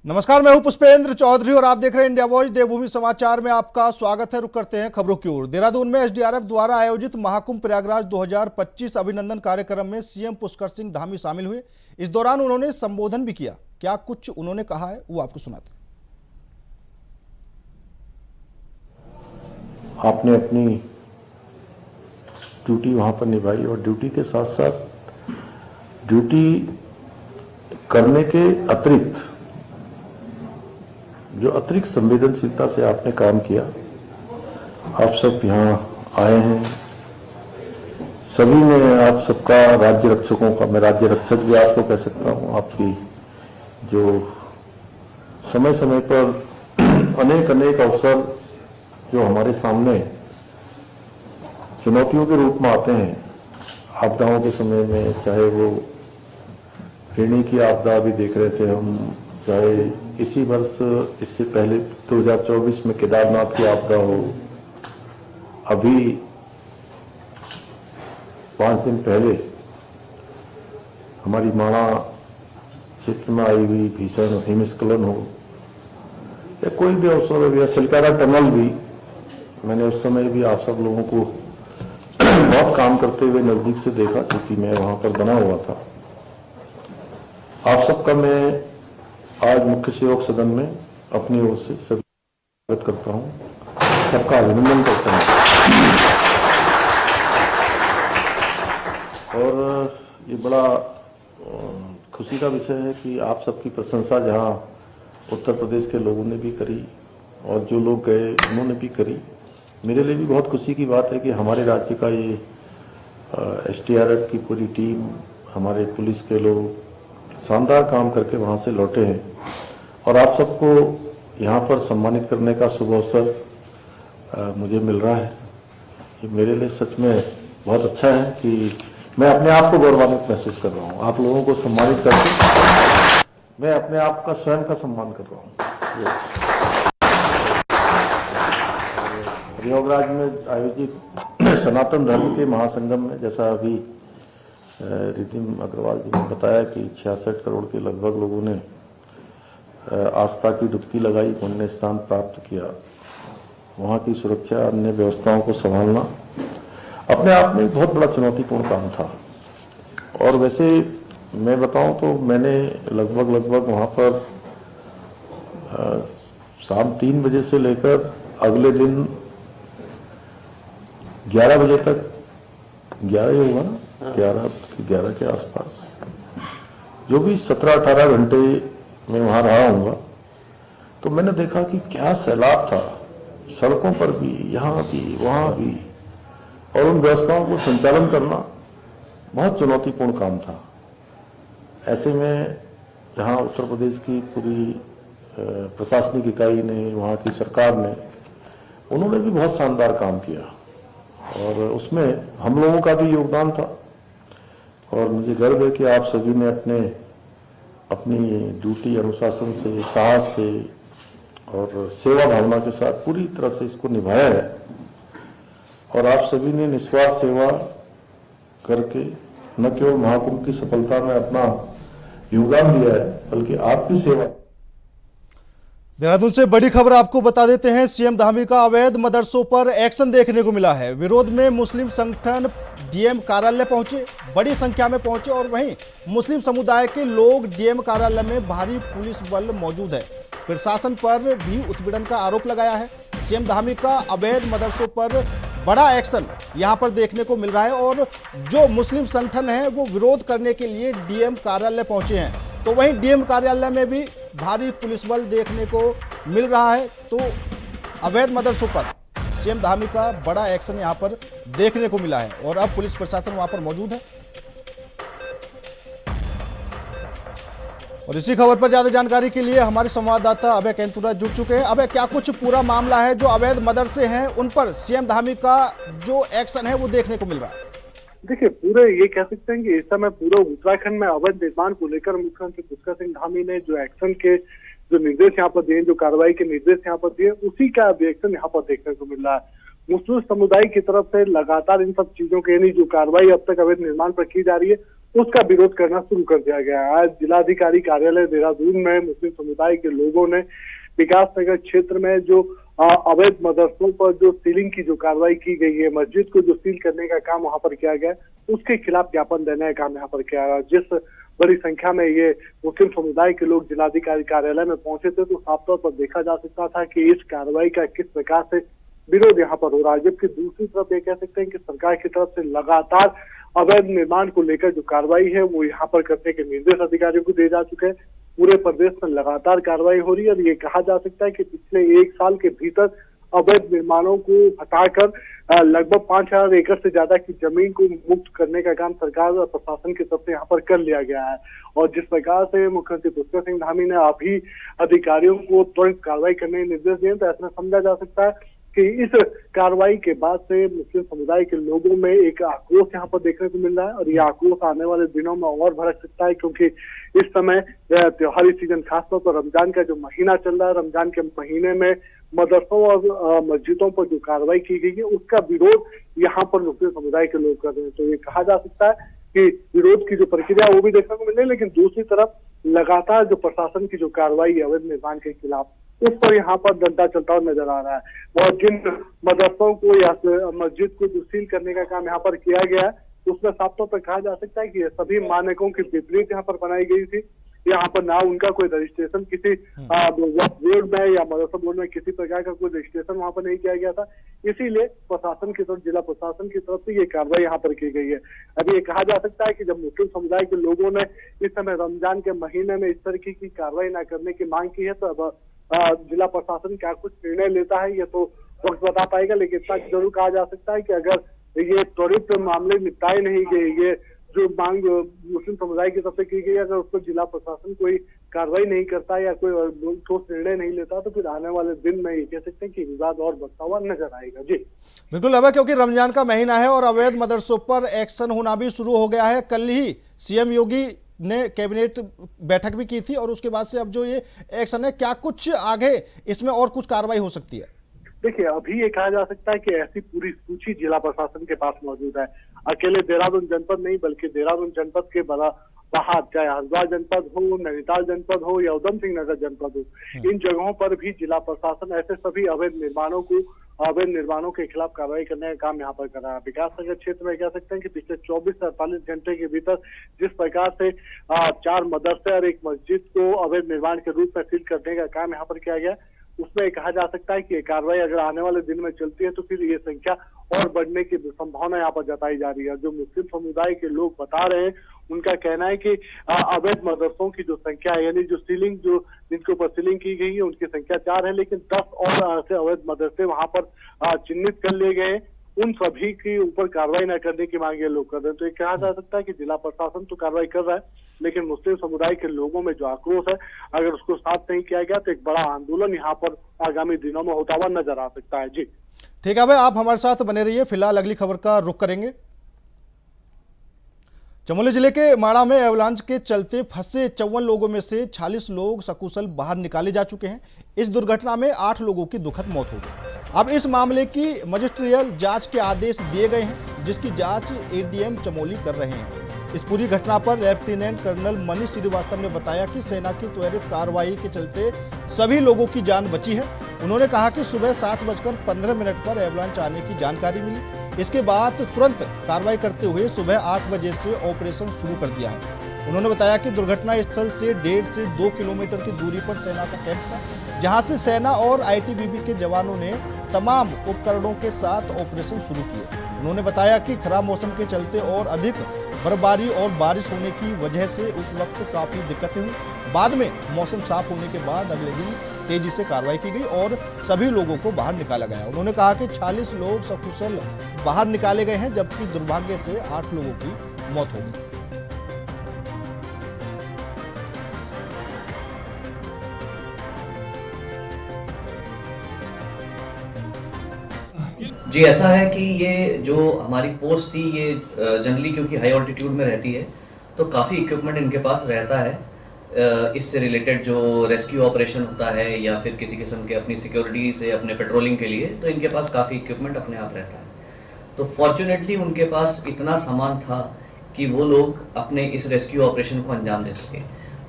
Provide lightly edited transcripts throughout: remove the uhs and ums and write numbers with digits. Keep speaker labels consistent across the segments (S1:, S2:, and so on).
S1: नमस्कार, मैं हूं पुष्पेंद्र चौधरी और आप देख रहे हैं इंडिया वॉइस देवभूमि समाचार में आपका स्वागत है। रुक करते हैं खबरों की ओर। देहरादून में एसडीआरएफ द्वारा आयोजित महाकुंभ प्रयागराज 2025 अभिनंदन कार्यक्रम में सीएम पुष्कर सिंह धामी शामिल हुए। इस दौरान उन्होंने संबोधन भी किया। क्या कुछ उन्होंने कहा है वो आपको सुनाते हैं।
S2: आपने अपनी ड्यूटी वहां पर निभाई और ड्यूटी के साथ साथ ड्यूटी करने के अतिरिक्त जो अतिरिक्त संवेदनशीलता से आपने काम किया। आप सब यहाँ आए हैं, सभी ने आप सबका, राज्य रक्षकों का, मैं राज्य रक्षक भी आपको कह सकता हूँ, आपकी जो समय समय पर अनेक अवसर जो हमारे सामने चुनौतियों के रूप में आते हैं, आपदाओं के समय में, चाहे वो ऋणी की आपदा भी देख रहे थे हम, चाहे इसी वर्ष इससे पहले 2024 में केदारनाथ की आपदा हो, अभी 5 दिन पहले हमारी माणा क्षेत्र में आई हुई भीषण हिमस्खलन हो, या कोई भी अवसर हो, या सिलकारा टनल भी, मैंने उस समय भी आप सब लोगों को बहुत काम करते हुए नजदीक से देखा, क्योंकि मैं वहां पर बना हुआ था। आप सबका मैं आज मुख्य सेवक सदन में अपनी ओर से स्वागत करता हूं, सबका अभिनंदन करता हूं। और ये बड़ा खुशी का विषय है कि आप सबकी प्रशंसा जहां उत्तर प्रदेश के लोगों ने भी करी और जो लोग गए उन्होंने भी करी। मेरे लिए भी बहुत खुशी की बात है कि हमारे राज्य का ये एसडीआरएफ की पूरी टीम, हमारे पुलिस के लोग शानदार काम करके वहां से लौटे हैं और आप सबको यहाँ पर सम्मानित करने का शुभ अवसर मुझे मिल रहा है। ये मेरे लिए सच में बहुत अच्छा है कि मैं अपने आप को गौरवान्वित महसूस कर रहा हूँ। आप लोगों को सम्मानित करके मैं अपने आप का, स्वयं का सम्मान कर रहा हूँ। प्रयागराज में आयोजित सनातन धर्म के महासंगम में, जैसा अभी रितिम अग्रवाल जी ने बताया कि 66 करोड़ के लगभग लोगों ने आस्था की डुबकी लगाई, पुण्य स्थान प्राप्त किया। वहाँ की सुरक्षा, अन्य व्यवस्थाओं को संभालना अपने आप में बहुत बड़ा चुनौतीपूर्ण काम था। और वैसे मैं बताऊं तो मैंने लगभग वहाँ पर शाम 3 बजे से लेकर अगले दिन 11 बजे तक, 11 ही होगा ना, 11 के आसपास, जो भी 17-18 घंटे मैं वहां रहा हूँगा, तो मैंने देखा कि क्या सैलाब था, सड़कों पर भी, यहाँ भी, वहाँ भी, और उन व्यवस्थाओं को संचालन करना बहुत चुनौतीपूर्ण काम था। ऐसे में जहाँ उत्तर प्रदेश की पूरी प्रशासनिक इकाई ने, वहाँ की सरकार ने, उन्होंने भी बहुत शानदार काम किया और उसमें हम लोगों का भी योगदान था। और मुझे गर्व है कि आप सभी ने अपनी ड्यूटी अनुशासन से, साहस से और सेवा भावना के साथ पूरी तरह से इसको निभाया है। और आप सभी ने निस्वार्थ सेवा करके न केवल महाकुंभ की सफलता में अपना योगदान दिया है, बल्कि आपकी सेवा।
S1: देहरादून से बड़ी खबर आपको बता देते हैं। सीएम धामी का अवैध मदरसों पर एक्शन देखने को मिला है। विरोध में मुस्लिम संगठन डीएम कार्यालय पहुंचे, बड़ी संख्या में पहुंचे, और वहीं मुस्लिम समुदाय के लोग डीएम कार्यालय में भारी पुलिस बल मौजूद है। प्रशासन पर भी उत्पीड़न का आरोप लगाया है। सीएम धामी का अवैध मदरसों पर बड़ा एक्शन यहां पर देखने को मिल रहा है और जो मुस्लिम संगठन है वो विरोध करने के लिए डीएम कार्यालय पहुंचे हैं, तो वहीं डीएम कार्यालय में भी भारी पुलिस बल देखने को मिल रहा है। तो अवैध मदरसों पर सीएम धामी का बड़ा एक्शन यहां पर देखने को मिला है और अब पुलिस प्रशासन वहां पर मौजूद है। और इसी खबर पर ज्यादा जानकारी के लिए हमारे संवाददाता अभय कैंतुरा जुड़ चुके हैं। अभय, क्या कुछ पूरा मामला है, जो अवैध मदरसे हैं उन पर सीएम धामी का जो एक्शन है वो देखने को मिल रहा है?
S3: देखिए, पूरे ये कह सकते हैं कि इस समय पूरे उत्तराखंड में अवैध निर्माण को लेकर मुख्यमंत्री पुष्कर सिंह धामी ने जो एक्शन के जो निर्देश यहाँ पर दिए, जो कार्रवाई के निर्देश यहाँ पर दिए, उसी का रिएक्शन यहाँ पर देखने को मिल रहा है। मुस्लिम समुदाय की तरफ से लगातार इन सब चीजों के, यानी जो कार्रवाई अब तक अवैध निर्माण पर की जा रही है, उसका विरोध करना शुरू कर दिया गया है। आज जिलाधिकारी कार्यालय देहरादून में मुस्लिम समुदाय के लोगों ने विकास नगर क्षेत्र में जो अवैध मदरसों पर जो सीलिंग की जो कार्रवाई की गई है, मस्जिद को जो सील करने का काम वहां पर किया गया, उसके खिलाफ ज्ञापन देने का काम यहाँ पर किया गया। जिस बड़ी संख्या में ये मुस्लिम समुदाय के लोग जिलाधिकारी कार्यालय में पहुंचे थे, तो साफ तौर पर देखा जा सकता था कि इस कार्रवाई का किस प्रकार से विरोध यहाँ पर हो रहा है। जबकि दूसरी तरफ ये कह सकते हैं कि सरकार की तरफ से लगातार अवैध निर्माण को लेकर जो कार्रवाई है वो यहाँ पर करने के निर्देश अधिकारियों को दिए जा चुके हैं। पूरे प्रदेश में लगातार कार्रवाई हो रही है और ये कहा जा सकता है कि पिछले 1 साल के भीतर अवैध निर्माणों को हटाकर लगभग 5,000 एकड़ से ज्यादा की जमीन को मुक्त करने का काम सरकार और प्रशासन की तरफ से यहाँ पर कर लिया गया है। और जिस प्रकार से मुख्यमंत्री पुष्कर सिंह धामी ने अभी अधिकारियों को त्वरित कार्रवाई करने के निर्देश दिए, तो ऐसा समझा जा सकता है कि इस कार्रवाई के बाद से मुस्लिम समुदाय के लोगों में एक आक्रोश यहाँ पर देखने को मिल रहा है। और ये आक्रोश आने वाले दिनों में और भड़क सकता है, क्योंकि इस समय त्योहारी सीजन खासतौर पर रमजान का जो महीना चल रहा है, रमजान के महीने में मदरसों और मस्जिदों पर जो कार्रवाई की गई है उसका विरोध यहाँ पर मुस्लिम समुदाय के लोग कर रहे हैं। तो ये कहा जा सकता है कि विरोध की जो प्रक्रिया वो भी देखने को मिल रही है, लेकिन दूसरी तरफ लगातार जो प्रशासन की जो कार्रवाई है अवैध निर्माण के खिलाफ, उस पर यहाँ पर डंडा चलता हुआ नजर आ रहा है। और जिन मदरसों को या मस्जिद को जो सील करने का काम यहाँ पर किया गया है, उसमें साफ तौर पर कहा जा सकता है कि ये सभी मानकों के विपरीत यहाँ पर बनाई गई थी। यहाँ पर ना उनका कोई रजिस्ट्रेशन किसी वक्फ बोर्ड में या मदरसा बोर्ड में किसी प्रकार का कोई रजिस्ट्रेशन वहां पर नहीं किया गया था। इसीलिए प्रशासन की तरफ, जिला प्रशासन की तरफ से ये कार्रवाई यहाँ पर की गई है। अभी ये कहा जा सकता है कि जब मुस्लिम समुदाय के लोगों ने इस समय रमजान के महीने में इस तरीके की कार्रवाई न करने की मांग की है, तो अब जिला प्रशासन क्या कुछ निर्णय लेता है ये तो वक्त बता पाएगा। लेकिन इतना जरूर कहा जा सकता है कि अगर ये त्वरित मामले निपटाए नहीं गए, ये जो मांग मुस्लिम समुदाय की तरफ से की गई, अगर उसको जिला प्रशासन कोई कार्रवाई नहीं करता या कोई ठोस निर्णय नहीं लेता, तो फिर आने वाले दिन में ये कह सकते हैं कि विवाद और बढ़ता हुआ नजर आएगा। जी
S1: बिल्कुल अब क्योंकि रमजान का महीना है और अवैध मदरसों पर एक्शन होना भी शुरू हो गया है। कल ही सीएम योगी ने कैबिनेट बैठक भी की थी और उसके बाद से अब जो ये एक्शन है, क्या कुछ आगे इसमें और कुछ कार्रवाई हो सकती है?
S3: देखिए, अभी ये कहा जा सकता है कि ऐसी पूरी सूची जिला प्रशासन के पास मौजूद है। अकेले देहरादून जनपद नहीं, बल्कि देहरादून जनपद के बाहर, चाहे हरिद्वार जनपद हो, नैनीताल जनपद हो या उधम सिंह नगर जनपद हो, इन जगहों पर भी जिला प्रशासन ऐसे सभी अवैध निर्माणों के खिलाफ कार्रवाई करने का काम यहाँ पर कर रहा है। विकास नगर क्षेत्र में कह सकते हैं कि पिछले 24 से 48 घंटे के भीतर जिस प्रकार से 4 मदरसे और 1 मस्जिद को अवैध निर्माण के रूप में सील करने का काम यहाँ पर किया गया, उसमें कहा जा सकता है कि ये कार्रवाई अगर आने वाले दिन में चलती है तो फिर ये संख्या और बढ़ने की संभावना यहाँ पर जताई जा रही है। जो मुस्लिम समुदाय के लोग बता रहे हैं, उनका कहना है कि अवैध मदरसों की जो संख्या है, यानी जो सीलिंग, जो जिनके ऊपर सीलिंग की गई है, उनकी संख्या 4 है, लेकिन 10 और ऐसे अवैध मदरसे वहां पर चिन्हित कर लिए गए। उन सभी के ऊपर कार्रवाई न करने की मांग ये लोग कर रहे हैं। तो ये कहा जा सकता है कि जिला प्रशासन तो कार्रवाई कर रहा है, लेकिन मुस्लिम समुदाय के लोगों में जो आक्रोश है, अगर उसको साफ नहीं किया गया तो एक बड़ा आंदोलन यहाँ पर आगामी दिनों में होता हुआ नजर आ सकता है। जी
S1: ठीक है भाई, आप हमारे साथ बने रहिए। फिलहाल अगली खबर का रुख करेंगे। चमोली जिले के माड़ा में एवलांच के चलते फंसे 54 लोगों में से 46 लोग सकुशल बाहर निकाले जा चुके हैं। इस दुर्घटना में 8 लोगों की दुखद मौत हो गई। अब इस मामले की मजिस्ट्रियल जांच के आदेश दिए गए हैं, जिसकी जांच एडीएम चमोली कर रहे हैं। इस पूरी घटना पर लेफ्टिनेंट कर्नल मनीष श्रीवास्तव ने बताया कि सेना की त्वरित कार्रवाई के चलते सभी लोगों की जान बची है। उन्होंने कहा कि सुबह 7:15 पर एवलांच आने की जानकारी मिली। इसके बाद तुरंत कार्रवाई करते हुए सुबह 8 बजे से ऑपरेशन शुरू कर दिया है। उन्होंने बताया कि दुर्घटना स्थल से 1.5 से 2 किलोमीटर की दूरी पर सेना का कैंप था, जहां से सेना और आईटीबीपी के जवानों ने तमाम उपकरणों के साथ ऑपरेशन शुरू किए। उन्होंने बताया कि खराब मौसम के चलते और अधिक बर्फबारी और बारिश होने की वजह से उस वक्त काफ़ी दिक्कतें हुई। बाद में मौसम साफ होने के बाद अगले दिन तेजी से कार्रवाई की गई और सभी लोगों को बाहर निकाला गया। उन्होंने कहा कि 46 लोग सकुशल बाहर निकाले गए हैं, जबकि दुर्भाग्य से 8 लोगों की मौत हो गई।
S4: जी, ऐसा है कि ये जो हमारी पोस्ट थी, ये जनरली क्योंकि हाई ऑल्टीट्यूड में रहती है, तो काफ़ी इक्विपमेंट इनके पास रहता है। इससे रिलेटेड जो रेस्क्यू ऑपरेशन होता है या फिर किसी किस्म के अपनी सिक्योरिटी से, अपने पेट्रोलिंग के लिए, तो इनके पास काफ़ी इक्विपमेंट अपने आप रहता है। तो फॉर्चुनेटली उनके पास इतना सामान था कि वो लोग अपने इस रेस्क्यू ऑपरेशन को अंजाम दे सके।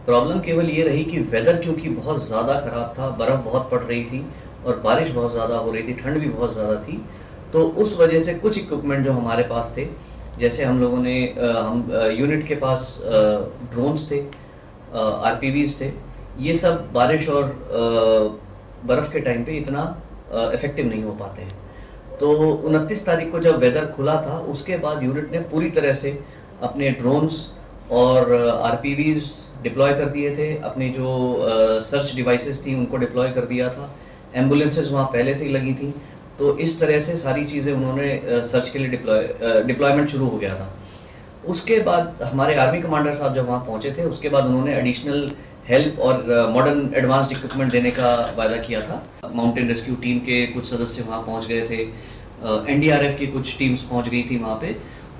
S4: प्रॉब्लम केवल ये रही कि वेदर क्योंकि बहुत ज़्यादा ख़राब था, बर्फ़ बहुत पड़ रही थी और बारिश बहुत ज़्यादा हो रही थी, ठंड भी बहुत ज़्यादा थी, तो उस वजह से कुछ इक्विपमेंट जो हमारे पास थे, जैसे हम लोगों ने यूनिट के पास ड्रोन्स थे, आरपीवीज थे, ये सब बारिश और बर्फ़ के टाइम पे इतना इफ़ेक्टिव नहीं हो पाते हैं। तो 29 तारीख को जब वेदर खुला था, उसके बाद यूनिट ने पूरी तरह से अपने ड्रोन्स और आरपीवीज डिप्लॉय कर दिए थे, अपनी जो सर्च डिवाइसेस थी उनको डिप्लॉय कर दिया था, एम्बुलेंसेज वहाँ पहले से ही लगी थी। तो इस तरह से सारी चीज़ें उन्होंने सर्च के लिए डिप्लॉयमेंट शुरू हो गया था। उसके बाद हमारे आर्मी कमांडर साहब जब वहाँ पहुँचे थे, उसके बाद उन्होंने एडिशनल हेल्प और मॉडर्न एडवांस्ड इक्विपमेंट देने का वायदा किया था। माउंटेन रेस्क्यू टीम के कुछ सदस्य वहाँ पहुँच गए थे, एनडीआरएफ की कुछ टीम्स पहुँच गई थी वहाँ पे,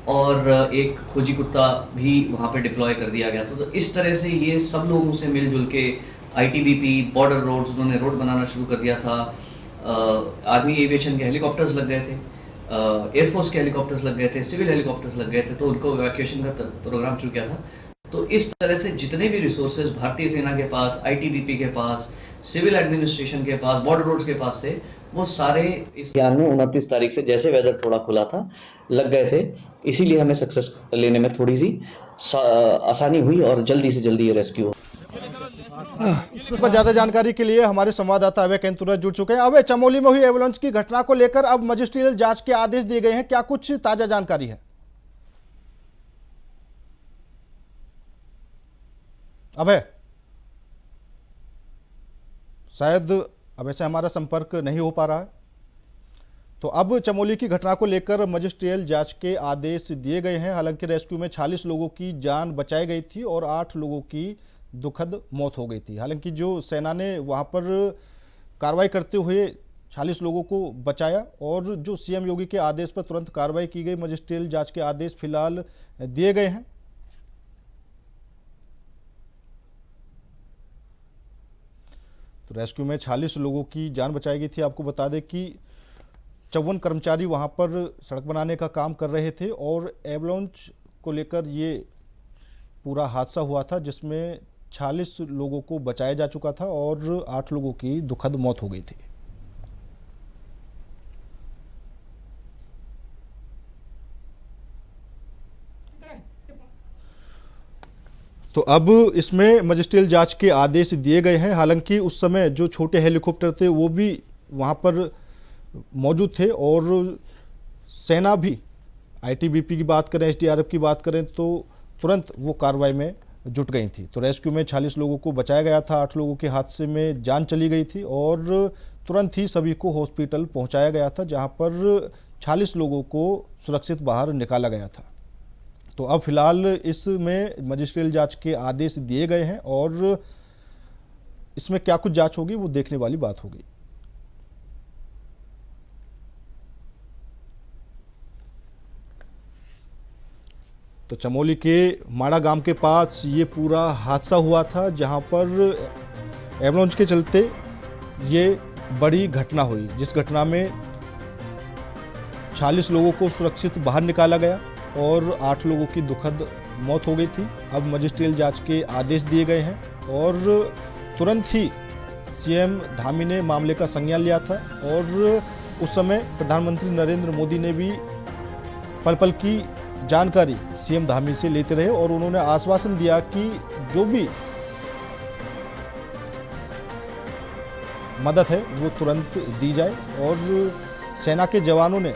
S4: और एक खोजी कुत्ता भी वहाँ पे डिप्लॉय कर दिया गया था। तो इस तरह से ये सब लोगों से मिलजुल के आईटीबीपी, बॉर्डर रोड्स, उन्होंने रोड बनाना शुरू कर दिया था। आर्मी एविएशन के हेलीकॉप्टर्स लग गए थे, एयरफोर्स के हेलीकॉप्टर्स लग गए थे, सिविल हेलीकॉप्टर्स लग गए थे, तो उनको इवैक्यूएशन का प्रोग्राम शुरू किया था। तो इस तरह से जितने भी रिसोर्सेज भारतीय सेना के पास, आईटीबीपी के पास, सिविल एडमिनिस्ट्रेशन के पास, बॉर्डर रोड्स के पास थे, वो सारे इस ध्यान में 29 तारीख से जैसे वेदर थोड़ा खुला था लग गए थे। इसीलिए हमें सक्सेस लेने में थोड़ी सी आसानी हुई और जल्दी से जल्दी ये रेस्क्यू हो।
S1: इस पर ज्यादा जानकारी के लिए हमारे संवाददाता अभय कैंतुरा जुड़ चुके हैं। अभय, चमोली में हुई एवलांच की घटना को लेकर अब मजिस्ट्रियल जांच के आदेश दिए गए हैं, क्या कुछ ताजा जानकारी है? अभय, शायद अभय से हमारा संपर्क नहीं हो पा रहा है। तो अब चमोली की घटना को लेकर मजिस्ट्रियल जांच के आदेश दिए गए हैं। हालांकि रेस्क्यू में 46 लोगों की जान बचाई गई थी और 8 लोगों की दुखद मौत हो गई थी। हालांकि जो सेना ने वहां पर कार्रवाई करते हुए 46 लोगों को बचाया और जो सीएम योगी के आदेश पर तुरंत कार्रवाई की गई। मजिस्ट्रियल जांच के आदेश फिलहाल दिए गए हैं। तो रेस्क्यू में 46 लोगों की जान बचाई गई थी। आपको बता दें कि 54 कर्मचारी वहां पर सड़क बनाने का काम कर रहे थे और एवलांच को लेकर ये पूरा हादसा हुआ था, जिसमें 46 लोगों को बचाया जा चुका था और 8 लोगों की दुखद मौत हो गई थी। तो अब इसमें मजिस्ट्रियल जांच के आदेश दिए गए हैं। हालांकि उस समय जो छोटे हेलीकॉप्टर थे वो भी वहां पर मौजूद थे और सेना भी, आईटीबीपी की बात करें, एसडीआरएफ की बात करें, तो तुरंत वो कार्रवाई में जुट गई थी। तो रेस्क्यू में 46 लोगों को बचाया गया था, 8 लोगों के हादसे में जान चली गई थी और तुरंत ही सभी को हॉस्पिटल पहुंचाया गया था, जहां पर 46 लोगों को सुरक्षित बाहर निकाला गया था। तो अब फिलहाल इसमें मजिस्ट्रियल जांच के आदेश दिए गए हैं और इसमें क्या कुछ जांच होगी वो देखने वाली बात होगी। तो चमोली के माड़ा गांव के पास ये पूरा हादसा हुआ था, जहां पर एवलांच के चलते ये बड़ी घटना हुई, जिस घटना में 46 लोगों को सुरक्षित बाहर निकाला गया और 8 लोगों की दुखद मौत हो गई थी। अब मजिस्ट्रियल जांच के आदेश दिए गए हैं और तुरंत ही सीएम धामी ने मामले का संज्ञान लिया था और उस समय प्रधानमंत्री नरेंद्र मोदी ने भी पल पल की जानकारी सीएम धामी से लेते रहे और उन्होंने आश्वासन दिया कि जो भी मदद है वो तुरंत दी जाए और सेना के जवानों ने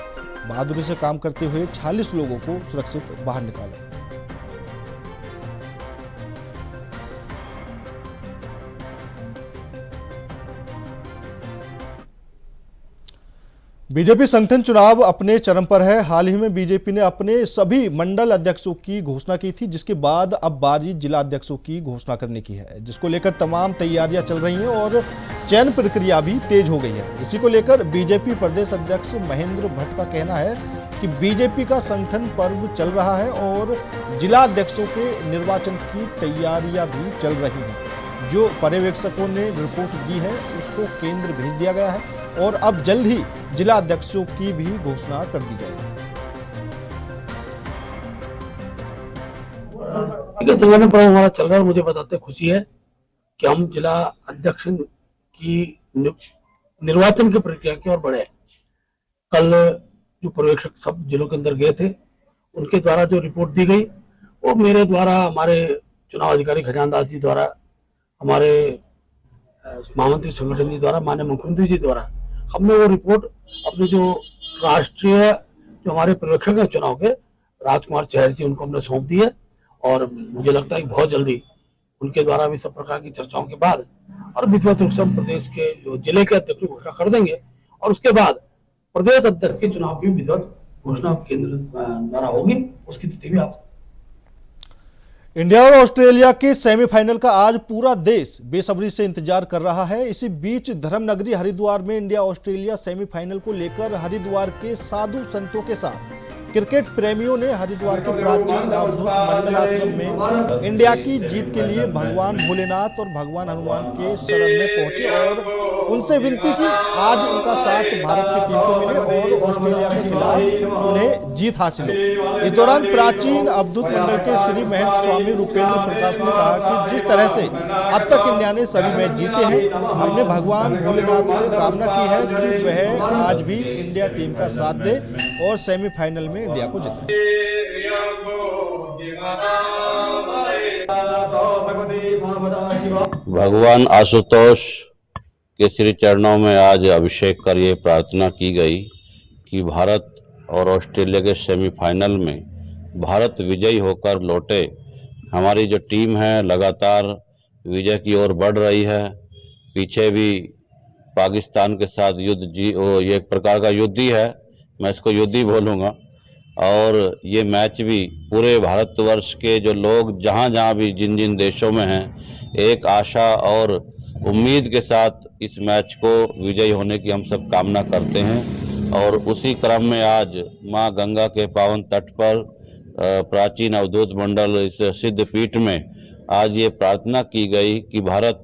S1: बहादुरी से काम करते हुए 46 लोगों को सुरक्षित बाहर निकाला। बीजेपी संगठन चुनाव अपने चरम पर है। हाल ही में बीजेपी ने अपने सभी मंडल अध्यक्षों की घोषणा की थी, जिसके बाद अब बारी जिला अध्यक्षों की घोषणा करने की है, जिसको लेकर तमाम तैयारियां चल रही हैं और चयन प्रक्रिया भी तेज हो गई है। इसी को लेकर बीजेपी प्रदेश अध्यक्ष महेंद्र भट्ट का कहना है कि बीजेपी का संगठन पर्व चल रहा है और जिला अध्यक्षों के निर्वाचन की तैयारियां भी चल रही हैं। जो पर्यवेक्षकों ने रिपोर्ट दी है उसको केंद्र भेज दिया गया है और अब जल्द ही जिला अध्यक्षों की भी घोषणा कर दी जाएगी।
S5: देखिए, संगठन पर्व हमारा चल रहा है। मुझे बताते खुशी है कि हम जिला अध्यक्ष की निर्वाचन की प्रक्रिया की ओर बढ़े। कल जो पर्यवेक्षक सब जिलों के अंदर गए थे, उनके द्वारा जो रिपोर्ट दी गई वो मेरे द्वारा, हमारे चुनाव अधिकारी खजान दास जी द्वारा, हमारे महामंत्री संगठन जी द्वारा, माननीय मुख्यमंत्री जी द्वारा हमने वो रिपोर्ट अपने जो राष्ट्रीय जो हमारे पर्यवेक्षक हैं चुनाव के, राजकुमार चहर जी, उनको हमने सौंप दी है। और मुझे लगता है कि बहुत जल्दी उनके द्वारा भी सब प्रकार की चर्चाओं के बाद और विधिवत रूप से हम प्रदेश के जो जिले के अध्यक्ष की घोषणा कर देंगे, और उसके बाद प्रदेश अध्यक्ष के चुनाव की विधिवत घोषणा केंद्र द्वारा होगी। उसकी तिथि भी आप
S1: इंडिया और ऑस्ट्रेलिया के सेमीफाइनल का आज पूरा देश बेसब्री से इंतजार कर रहा है। इसी बीच धर्मनगरी हरिद्वार में इंडिया ऑस्ट्रेलिया सेमीफाइनल को लेकर हरिद्वार के साधु संतों के साथ क्रिकेट प्रेमियों ने हरिद्वार के प्राचीन अवधूत मंडल आश्रम में इंडिया की जीत के लिए भगवान भोलेनाथ और भगवान हनुमान के शरण में पहुंचे और उनसे विनती की आज उनका साथ भारत की टीम को मिले और ऑस्ट्रेलिया के खिलाफ उन्हें जीत हासिल हो। इस दौरान प्राचीन अवधूत मंडल के श्री महंत स्वामी रूपेंद्र प्रकाश ने कहा कि जिस तरह से अब तक इंडिया ने सभी मैच जीते हैं, हमने भगवान भोलेनाथ से कामना की है कि वह आज भी इंडिया टीम का साथ दे और सेमीफाइनल में इंडिया को जिताए।
S6: भगवान आशुतोष के श्री चरणों में आज अभिषेक कर ये प्रार्थना की गई कि भारत और ऑस्ट्रेलिया के सेमीफाइनल में भारत विजयी होकर लौटे। हमारी जो टीम है लगातार विजय की ओर बढ़ रही है। पीछे भी पाकिस्तान के साथ युद्ध ये एक प्रकार का युद्ध ही है, मैं इसको युद्ध ही बोलूँगा। और ये मैच भी पूरे भारतवर्ष के जो लोग जहाँ जहाँ भी जिन जिन देशों में हैं, एक आशा और उम्मीद के साथ इस मैच को विजयी होने की हम सब कामना करते हैं। और उसी क्रम में आज माँ गंगा के पावन तट पर प्राचीन अवधूत मंडल इस सिद्ध पीठ में आज ये प्रार्थना की गई कि भारत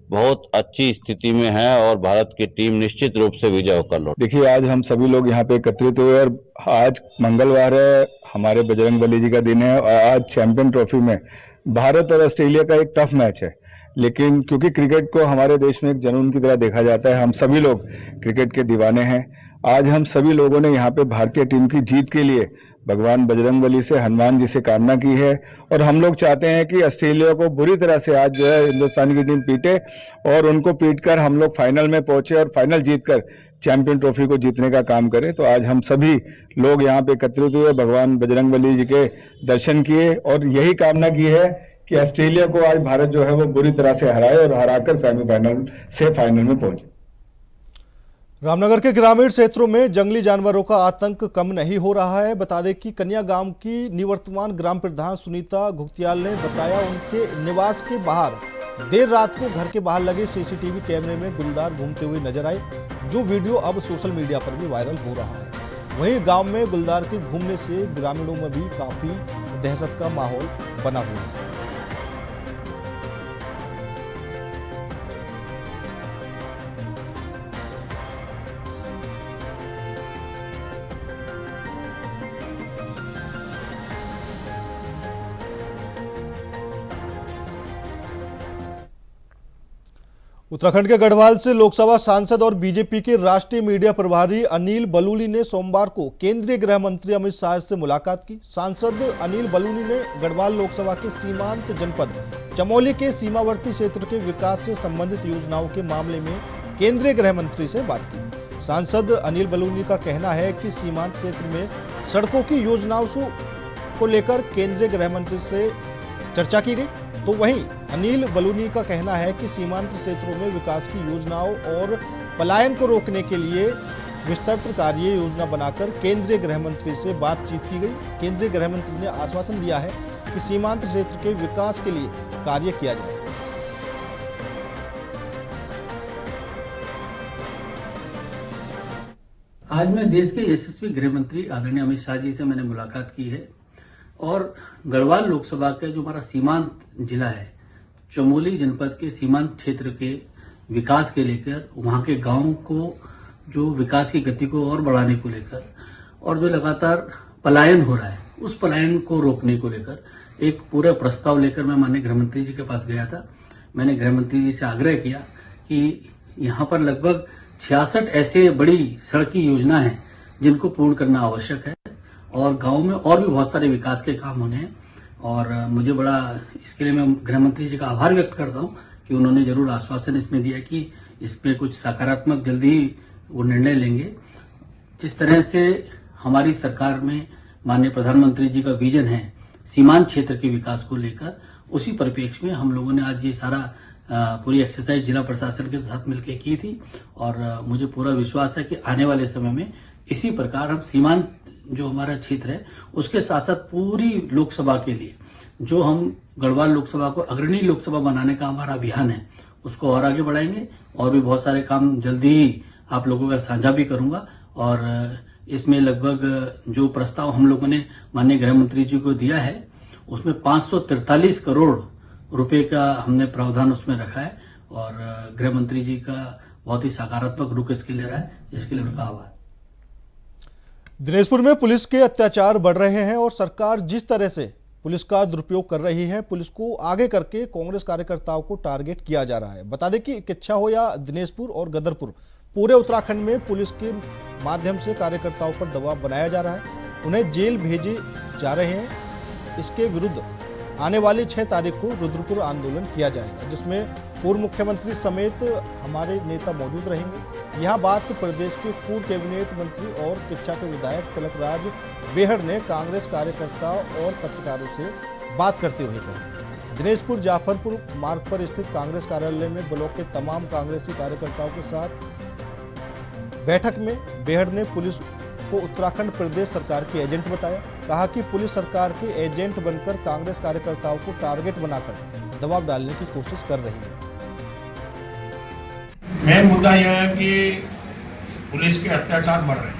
S6: बहुत अच्छी स्थिति में है और भारत की टीम निश्चित रूप से विजय होकर लौटे।
S7: देखिए, आज हम सभी लोग यहाँ पे एकत्रित हुए और आज मंगलवार है, हमारे बजरंगबली जी का दिन है और आज चैंपियन ट्रॉफी में भारत और ऑस्ट्रेलिया का एक टफ मैच है। लेकिन क्योंकि क्रिकेट को हमारे देश में एक जुनून की तरह देखा जाता है, हम सभी लोग क्रिकेट के दीवाने हैं। आज हम सभी लोगों ने यहाँ पे भारतीय टीम की जीत के लिए भगवान बजरंगबली से, हनुमान जी से कामना की है और हम लोग चाहते हैं कि ऑस्ट्रेलिया को बुरी तरह से आज जो है हिंदुस्तान की टीम पीटे और उनको पीटकर हम लोग फाइनल में पहुंचे और फाइनल जीतकर चैंपियन ट्रॉफी को जीतने का काम करें। तो आज हम सभी लोग यहाँ पे एकत्रित हुए, भगवान बजरंगबली जी के दर्शन किए और यही कामना की है कि ऑस्ट्रेलिया को आज भारत जो है वो बुरी तरह से हराए और हराकर सेमीफाइनल से फाइनल में पहुंचे।
S1: रामनगर के ग्रामीण क्षेत्रों में जंगली जानवरों का आतंक कम नहीं हो रहा है। बता दें कि कन्या गांव की निवर्तमान ग्राम प्रधान सुनीता घुगतियाल ने बताया उनके निवास के बाहर देर रात को घर के बाहर लगे सीसीटीवी कैमरे में गुलदार घूमते हुए नजर आए, जो वीडियो अब सोशल मीडिया पर भी वायरल हो रहा है। वहीं गांव में गुलदार के घूमने से ग्रामीणों में भी काफी दहशत का माहौल बना हुआ है। उत्तराखंड के गढ़वाल से लोकसभा सांसद और बीजेपी के राष्ट्रीय मीडिया प्रभारी अनिल बलूनी ने सोमवार को केंद्रीय गृह मंत्री अमित शाह से मुलाकात की। सांसद अनिल बलूनी ने गढ़वाल लोकसभा के सीमांत जनपद चमोली के सीमावर्ती क्षेत्र के विकास से संबंधित योजनाओं के मामले में केंद्रीय गृह मंत्री से बात की। सांसद अनिल बलूनी का कहना है कि सीमांत क्षेत्र में सड़कों की योजनाओं को लेकर केंद्रीय गृह मंत्री से चर्चा की गई। तो वहीं अनिल बलूनी का कहना है कि सीमांत क्षेत्रों में विकास की योजनाओं और पलायन को रोकने के लिए विस्तृत कार्य योजना बनाकर केंद्रीय गृह मंत्री से बातचीत की गई। केंद्रीय गृह मंत्री ने आश्वासन दिया है कि सीमांत क्षेत्र के विकास के लिए कार्य किया जाएगा।
S5: आज मैं देश के यशस्वी गृह मंत्री आदरणीय अमित शाह जी से मैंने मुलाकात की है और गढ़वाल लोकसभा का जो हमारा सीमांत जिला है, चमोली जनपद के सीमांत क्षेत्र के विकास के लेकर, वहाँ के गांव को जो विकास की गति को और बढ़ाने को लेकर और जो लगातार पलायन हो रहा है उस पलायन को रोकने को लेकर एक पूरा प्रस्ताव लेकर मैं माननीय गृह मंत्री जी के पास गया था। मैंने गृह मंत्री जी से आग्रह किया कि यहाँ पर लगभग 66 ऐसे बड़ी सड़क की योजना है जिनको पूर्ण करना आवश्यक है और गांव में और भी बहुत सारे विकास के काम होने हैं। और मुझे बड़ा इसके लिए मैं गृह मंत्री जी का आभार व्यक्त करता हूँ कि उन्होंने जरूर आश्वासन इसमें दिया कि इस पे कुछ सकारात्मक जल्दी ही वो निर्णय लेंगे। जिस तरह से हमारी सरकार में माननीय प्रधानमंत्री जी का विजन है सीमांत क्षेत्र के विकास को लेकर, उसी परिप्रेक्ष्य में हम लोगों ने आज ये सारा पूरी एक्सरसाइज जिला प्रशासन के साथ मिलकर की थी। और मुझे पूरा विश्वास है कि आने वाले समय में इसी प्रकार हम सीमांत जो हमारा क्षेत्र है उसके साथ साथ पूरी लोकसभा के लिए जो हम गढ़वाल लोकसभा को अग्रणी लोकसभा बनाने का हमारा अभियान है उसको और आगे बढ़ाएंगे। और भी बहुत सारे काम जल्दी ही आप लोगों का साझा भी करूंगा। और इसमें लगभग जो प्रस्ताव हम लोगों ने माननीय गृह मंत्री जी को दिया है उसमें 543 करोड़ रुपए का हमने प्रावधान उसमें रखा है। और गृह मंत्री जी का बहुत ही सकारात्मक रुख इसके लिए रहा है, इसके लिए उनका आभार।
S1: दिनेशपुर में पुलिस के अत्याचार बढ़ रहे हैं और सरकार जिस तरह से पुलिस का दुरुपयोग कर रही है, पुलिस को आगे करके कांग्रेस कार्यकर्ताओं को टारगेट किया जा रहा है। बता दें कि किच्छा हो या दिनेशपुर और गदरपुर, पूरे उत्तराखंड में पुलिस के माध्यम से कार्यकर्ताओं पर दबाव बनाया जा रहा है, उन्हें जेल भेजे जा रहे हैं। इसके विरुद्ध आने वाली 6 तारीख को रुद्रपुर आंदोलन किया जाएगा, जिसमें पूर्व मुख्यमंत्री समेत हमारे नेता मौजूद रहेंगे। यहां बात प्रदेश के पूर्व कैबिनेट मंत्री और किच्छा के विधायक तिलकराज बेहड़ ने कांग्रेस कार्यकर्ताओं और पत्रकारों से बात करते हुए कही। दिनेशपुर जाफरपुर मार्ग पर स्थित कांग्रेस कार्यालय में ब्लॉक के तमाम कांग्रेसी कार्यकर्ताओं के साथ बैठक में बेहड़ ने पुलिस को उत्तराखंड प्रदेश सरकार के एजेंट बताया। कहा कि पुलिस सरकार के एजेंट बनकर कांग्रेस कार्यकर्ताओं को टारगेट बनाकर दबाव डालने की कोशिश कर रही है।
S8: मेन मुद्दा यह है कि पुलिस के अत्याचार बढ़ रहे हैं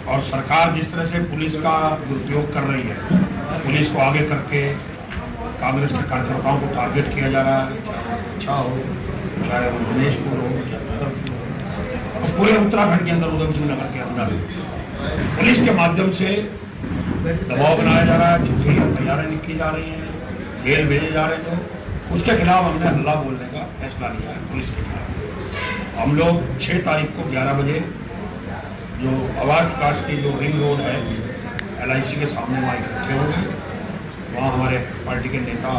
S8: और सरकार जिस तरह से पुलिस का दुरुपयोग कर रही है, पुलिस को आगे करके कांग्रेस के कार्यकर्ताओं को टारगेट किया जा रहा है, चाहे अच्छा हो, चाहे वो दिनेशपुर हो, चाहे गदरपुर हो, और पूरे उत्तराखंड के अंदर उधम सिंह नगर के अंदर पुलिस के माध्यम से दबाव बनाया जा रहा है, झूठी तैयारियां लिखी जा रही हैं, जेल भेजे जा रहे हैं। तो उसके खिलाफ हमने हल्ला बोलने का फैसला लिया है पुलिस के खिलाफ। हम लोग 6 तारीख को 11 बजे जो आवास विकास की जो रिंग रोड है LIC के सामने वहाँ इकट्ठे होंगे। वहाँ हमारे पार्टी के नेता,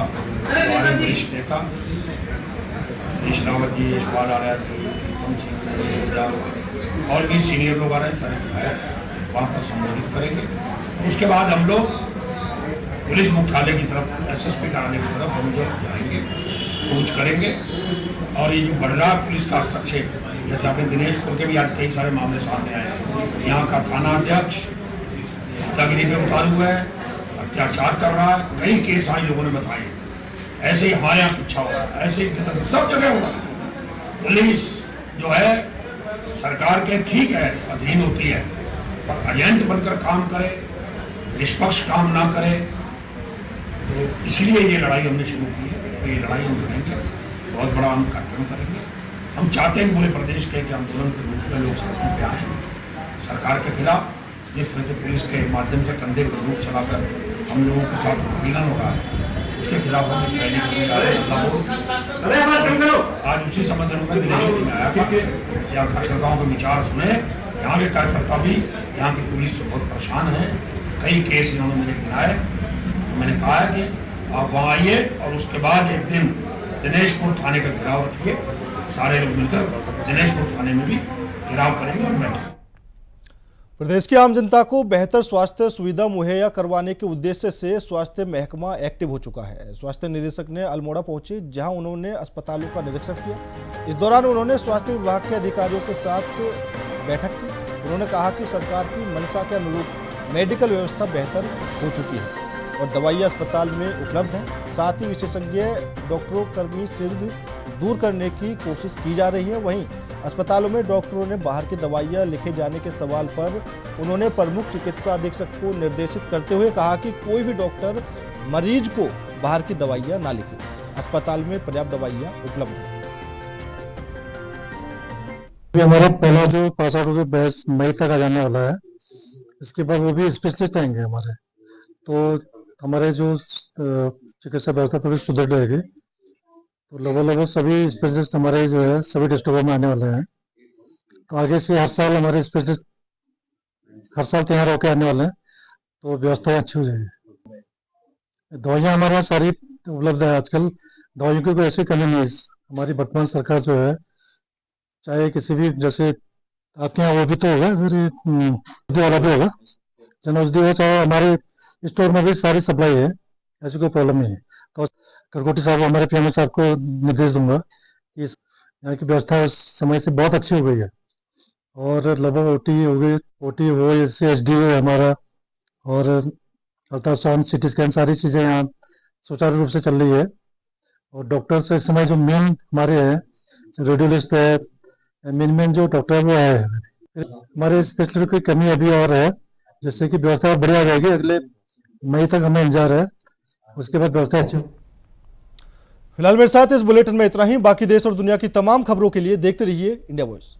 S8: हमारे वरिष्ठ नेता हरीश रावत जी, यशपाल आर्या जी, प्रीतम सिंह और भी सीनियर लोग आ रहे हैं, सारे विधायक वहाँ पर संबोधित करेंगे। उसके बाद हम लोग पुलिस मुख्यालय की तरफ, SSP कार्यालय की तरफ हम लोग जाएंगे, कूच करेंगे। और ये जो बढ़ रहा पुलिस का हस्तक्षेप, जैसे आपने दिनेशपुर के भी आज कई सारे मामले सामने आए हैं। यहाँ का थाना अध्यक्ष दादागिरी पे उतारू हुआ है, अत्याचार कर रहा है, कई केस आज लोगों ने बताए। ऐसे ही हमारे यहाँ किच्छा हो रहा है, ऐसे ही सब जगह हो रहा है। पुलिस जो है सरकार के ठीक है अधीन होती है, पर एजेंट बनकर काम करे, निष्पक्ष काम ना करे। तो इसलिए ये लड़ाई हमने शुरू की है। तो ये लड़ाई हम लड़ेंगे, बहुत बड़ा हम कार्यक्रम करेंगे। हम चाहते हैं पूरे प्रदेश के आंदोलन के रूप में लोग सड़कों पे आए सरकार के खिलाफ। जिस तरह से पुलिस के माध्यम से कंधे पर बंदूक चलाकर हम लोगों के साथ उत्पीड़न हो रहा है, उसके खिलाफ हम एक रैली करने जा रहे हैं। आज उसी संबंध में दिनेशपुर में आया था, यहाँ कार्यकर्ताओं के विचार सुने। यहाँ के कार्यकर्ता भी यहाँ की पुलिस से बहुत परेशान है, कई केस इन्होंने मुझे गिनाए। तो मैंने कहा है कि आप वहाँ आइए और उसके बाद एक दिन दिनेशपुर थाने का घेराव रखिए, सारे लोग मिलकर दिनेशपुर थाने में भी घेराव करेंगे और बैठेंगे।
S1: प्रदेश की आम जनता को बेहतर स्वास्थ्य सुविधा मुहैया करवाने के उद्देश्य से स्वास्थ्य महकमा एक्टिव हो चुका है। स्वास्थ्य निदेशक ने अल्मोड़ा पहुंचे, जहां उन्होंने अस्पतालों का निरीक्षण किया। इस दौरान उन्होंने स्वास्थ्य विभाग के अधिकारियों के साथ बैठक की। उन्होंने कहा कि सरकार की मंशा के अनुरूप मेडिकल व्यवस्था बेहतर हो चुकी है और दवाइयाँ अस्पताल में उपलब्ध हैं। साथ ही विशेषज्ञ डॉक्टरों कर्मी सिर्फ दूर करने की कोशिश की जा रही है। वहीं अस्पतालों में डॉक्टरों ने बाहर की दवाइयां लिखे जाने के सवाल पर उन्होंने प्रमुख चिकित्सा अधीक्षक को निर्देशित करते हुए कहा कि कोई भी डॉक्टर मरीज को बाहर की दवाइयां ना लिखे। अस्पताल में पर्याप्त दवाइयां उपलब्ध हैं।
S9: हमारा पहला जो पास आउट जो मई तक आ जाने वाला है, इसके बाद वो भी स्पेशलिस्ट आएंगे हमारे। तो हमारे जो चिकित्सा व्यवस्था थोड़ी सुदृढ़ रहेगी। तो लगभग सभी स्पेशलिस्ट हमारे जो है सभी डिस्ट्रिक्टों में आने वाले हैं। तो आगे से हर साल हमारे स्पेशलिस्ट हर साल तैयार होकर आने वाले हैं, तो व्यवस्था अच्छी हो जाएगी। दवाइयाँ हमारे यहाँ सारी उपलब्ध है। आजकल दवाइयों की कोई ऐसी कमी नहीं है। हमारी वर्तमान सरकार जो है, चाहे किसी भी, जैसे आपके यहाँ वो भी तो होगा, फिर औषधि वाला भी होगा, जन औषधि हो, चाहे हमारे स्टोर में भी सारी सप्लाई है, ऐसी कोई प्रॉब्लम नहीं है। तो करकोटी साहब, हमारे पीएम साहब को निर्देश दूंगा कि यहाँ की व्यवस्था उस समय से बहुत अच्छी हो गई है। और लगभग ओटी हो गई, ओटी हो, एसडी है हमारा, और अल्ट्रासाउंड, सीटी स्कैन, सारी चीज़ें यहाँ सुचारू रूप से चल रही है। और डॉक्टर्स इस समय जो मेन हमारे हैं, रेडियोलिस्ट है, मेन जो डॉक्टर है वो है। हमारे स्पेशलिस्ट की कमी अभी और है, जिससे कि व्यवस्था बढ़िया जाएगी। अगले मई तक हमें इंतजार है, उसके बाद व्यवस्था अच्छी।
S1: फिलहाल मेरे साथ इस बुलेटिन में इतना ही। बाकी देश और दुनिया की तमाम खबरों के लिए देखते रहिए इंडिया वॉइस।